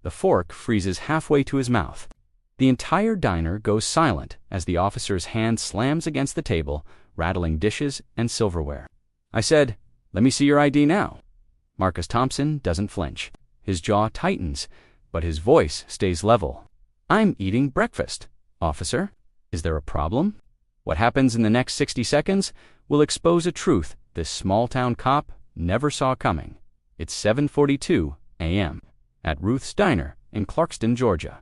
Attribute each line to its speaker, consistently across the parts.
Speaker 1: The fork freezes halfway to his mouth. The entire diner goes silent as the officer's hand slams against the table, rattling dishes and silverware. I said, "Let me see your ID now." Marcus Thompson doesn't flinch. His jaw tightens, but his voice stays level. "I'm eating breakfast, officer. Is there a problem?" What happens in the next 60 seconds will expose a truth this small-town cop never saw coming. It's 7:42 a.m. at Ruth's Diner in Clarkston, Georgia.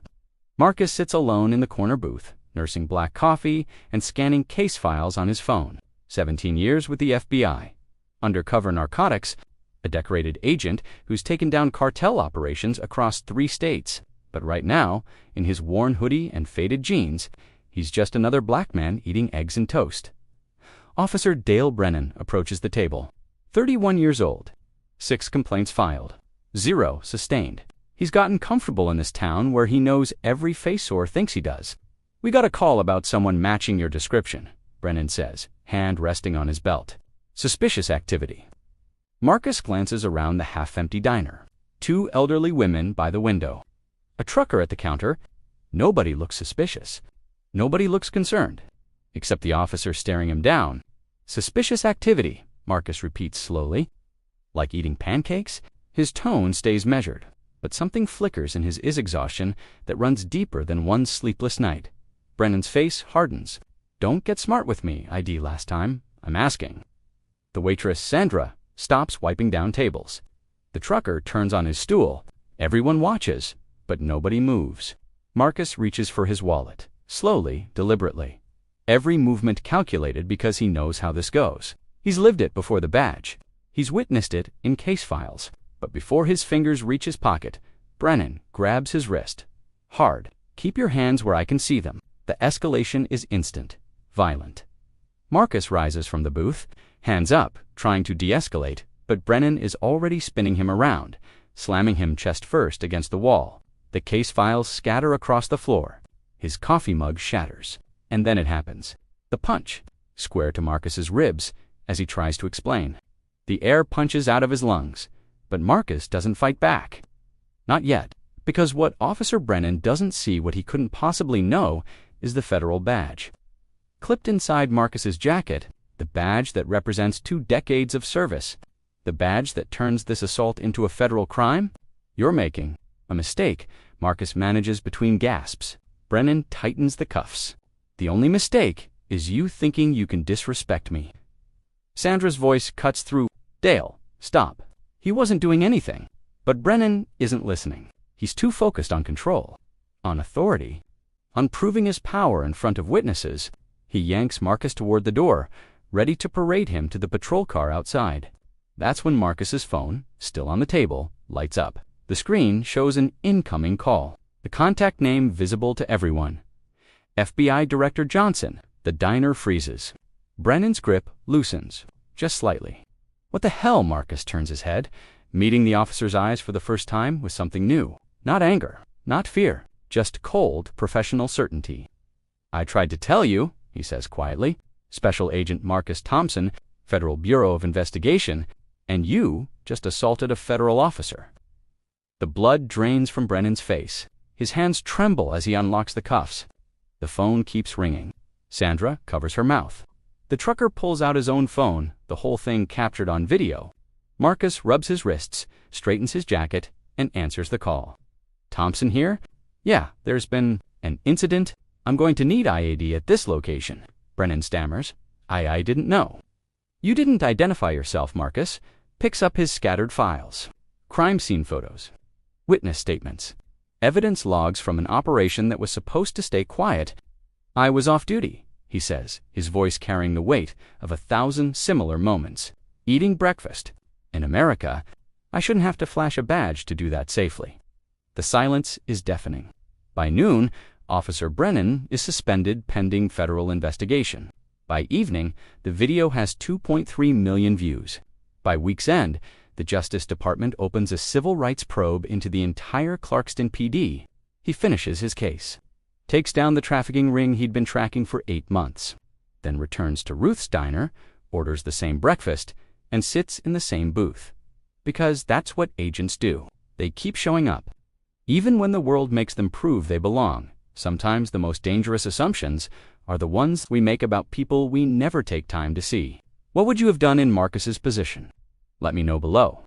Speaker 1: Marcus sits alone in the corner booth, nursing black coffee and scanning case files on his phone. 17 years with the FBI. Undercover narcotics, a decorated agent who's taken down cartel operations across 3 states. But right now, in his worn hoodie and faded jeans, he's just another black man eating eggs and toast. Officer Dale Brennan approaches the table. 31 years old. 6 complaints filed. 0 sustained. He's gotten comfortable in this town where he knows every face-sore thinks he does. "We got a call about someone matching your description," Brennan says, hand resting on his belt. "Suspicious activity." Marcus glances around the half-empty diner. 2 elderly women by the window. A trucker at the counter. Nobody looks suspicious. Nobody looks concerned, except the officer staring him down. "Suspicious activity," Marcus repeats slowly. "Like eating pancakes?" His tone stays measured, but something flickers in his exhaustion that runs deeper than one sleepless night. Brennan's face hardens. "Don't get smart with me, ID last time. I'm asking." The waitress, Sandra, stops wiping down tables. The trucker turns on his stool. Everyone watches, but nobody moves. Marcus reaches for his wallet, slowly, deliberately. Every movement calculated because he knows how this goes. He's lived it before the badge. He's witnessed it in case files. But before his fingers reach his pocket, Brennan grabs his wrist. Hard. "Keep your hands where I can see them." The escalation is instant, violent. Marcus rises from the booth, hands up, trying to de-escalate, but Brennan is already spinning him around, slamming him chest first against the wall. The case files scatter across the floor. His coffee mug shatters. And then it happens. The punch, square to Marcus's ribs, as he tries to explain. The air punches out of his lungs, but Marcus doesn't fight back. Not yet, because what Officer Brennan doesn't see what he couldn't possibly know is the federal badge. Clipped inside Marcus's jacket, the badge that represents 2 decades of service. The badge that turns this assault into a federal crime? "You're making a mistake," Marcus manages between gasps. Brennan tightens the cuffs. "The only mistake is you thinking you can disrespect me." Sandra's voice cuts through. "Dale, stop." He wasn't doing anything. But Brennan isn't listening. He's too focused on control, on authority, on proving his power in front of witnesses. He yanks Marcus toward the door, ready to parade him to the patrol car outside. That's when Marcus's phone, still on the table, lights up. The screen shows an incoming call. The contact name visible to everyone. FBI Director Johnson. The diner freezes. Brennan's grip loosens, just slightly. "What the hell?" Marcus turns his head, meeting the officer's eyes for the first time with something new. Not anger, not fear, just cold, professional certainty. "I tried to tell you," he says quietly. "Special Agent Marcus Thompson, Federal Bureau of Investigation, and you just assaulted a federal officer." The blood drains from Brennan's face. His hands tremble as he unlocks the cuffs. The phone keeps ringing. Sandra covers her mouth. The trucker pulls out his own phone, the whole thing captured on video. Marcus rubs his wrists, straightens his jacket, and answers the call. "Thompson here? Yeah, there's been an incident. I'm going to need IAD at this location." Brennan stammers. I didn't know." "You didn't identify yourself," Marcus picks up his scattered files. Crime scene photos. Witness statements. Evidence logs from an operation that was supposed to stay quiet. "I was off duty," he says, his voice carrying the weight of 1,000 similar moments. "Eating breakfast. In America, I shouldn't have to flash a badge to do that safely." The silence is deafening. By noon, Officer Brennan is suspended pending federal investigation. By evening, the video has 2.3 million views. By week's end, the Justice Department opens a civil rights probe into the entire Clarkston PD. He finishes his case. Takes down the trafficking ring he'd been tracking for 8 months. Then returns to Ruth's Diner, orders the same breakfast, and sits in the same booth. Because that's what agents do. They keep showing up. Even when the world makes them prove they belong, sometimes the most dangerous assumptions are the ones we make about people we never take time to see. What would you have done in Marcus's position? Let me know below.